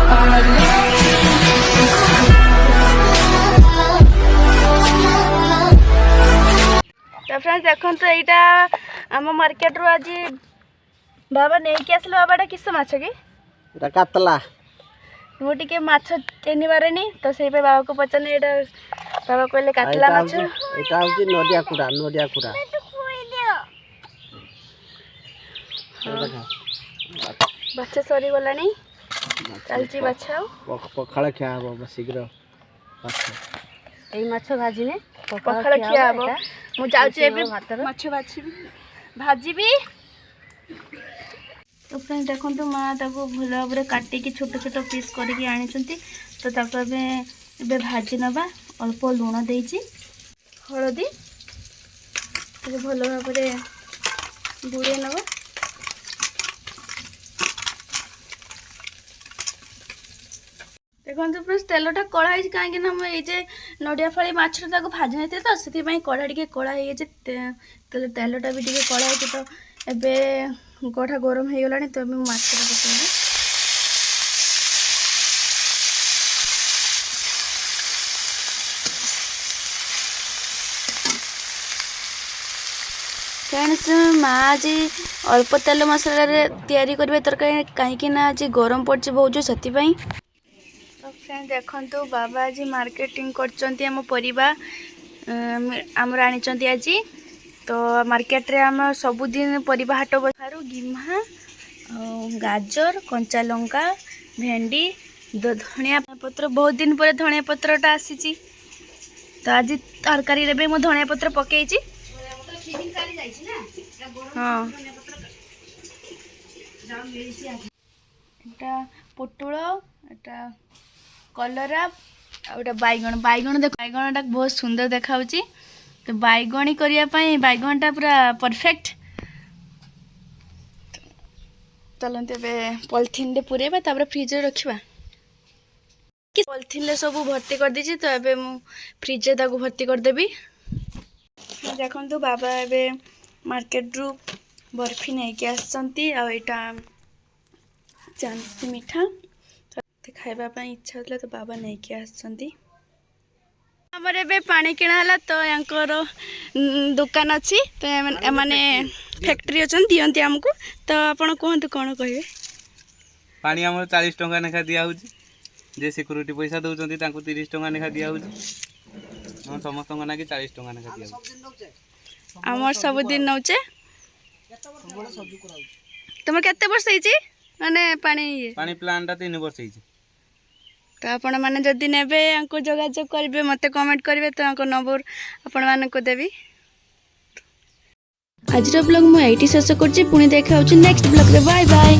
तो फ्रेंड्स देखो तो यहाँ आम मार्केट रू आज बाबा नहीं कि आसले बाबाटा किस माछ कि कातला मुझे माछ चिन्ह पारे तो से बाबा को पचारे यहाँ बाबा कहले कातला माछ এটা হচ্ছে নদিয়া কুড়া बाछा सरी गला चलची बाछा पखाड़ खिया हम शीघ्र यही माछ भाजी पखाड़ खिया हम मुझे माछ भाजी तो फ्रेंड्स देखो माँ भल भाव काटिकी छोट छोट पीस करके आनी तो ए भाजी नवा अल्प लुण देती हलदी भल भाव बुड़े नवा देखो फ्रेंड्स तेलटा कड़ा है कहीं मुझे नड़िया फाड़ी मछटा भाजी नहीं तो से कड़ा टे कड़ा हो तेलटा भी टे कड़ा है तो एबे कड़ा गरम हो गला तो मछटा पकड़ी फ्रेंड्स माँ आज अल्प तेल मसला तैयारी करेंगे तरकारी कहीं आज गरम पड़े बहुत से तो फ्रेंड्स देखो बाबा आज मार्केटिंग करम परिबा आमर आनी आज तो मार्केट रे आम सबुदिन परिबा हाट बाहर गिम्हा गाजर कंचा लंका भेंडी धनिया पत्र बहुत दिन पर धनिया पत्रटा आसी तो आज तरकारी रे मो धनिया पत्र पकई हाँ पोटल एटा कलरा आउटा बैगण बैगण देख बैगणटा बहुत सुंदर देखा तो बैगणी करने बैगणटा पूरा परफेक्ट चलते पॉलिथीन रे पुरेबा तापर फ्रिज रे रखिबा पॉलिथीन रे सब भर्ती कर दीची तो एबे मु फ्रिज रे ताको भर्ती कर देबी देखो बाबा एबे मार्केट रू बर्फी नहीं कि आसचंती आ एटा चांदी मिठा खाइबापी इच्छा होता तो बाबा नहीं कि आसचंती आमर एबे पानी किणाला तो यांकर दुकान अच्छी तो एमाने फैक्ट्री अच्छा दियंती हमको तो आपण कहतु कौन कहे पानी आम 40 टंका लेखा दिया जे सिक्यूरीटी पैसा दौरान 30 टंका लेखा दिया समस्त ना कि 40 टंका लेखा दिया आमर सबुदिन नौचे तुम केते वर्ष माने पानी प्लांट 3 वर्ष तो आपण मैंने जदि नेबे जोगाजोग करेंगे मत कमेंट करेंगे तो नंबर आपण मानक देवी आज ब्लॉग मुझे शेष कर पुणी देखा नेक्स्ट ब्लॉग रे बाय बाय।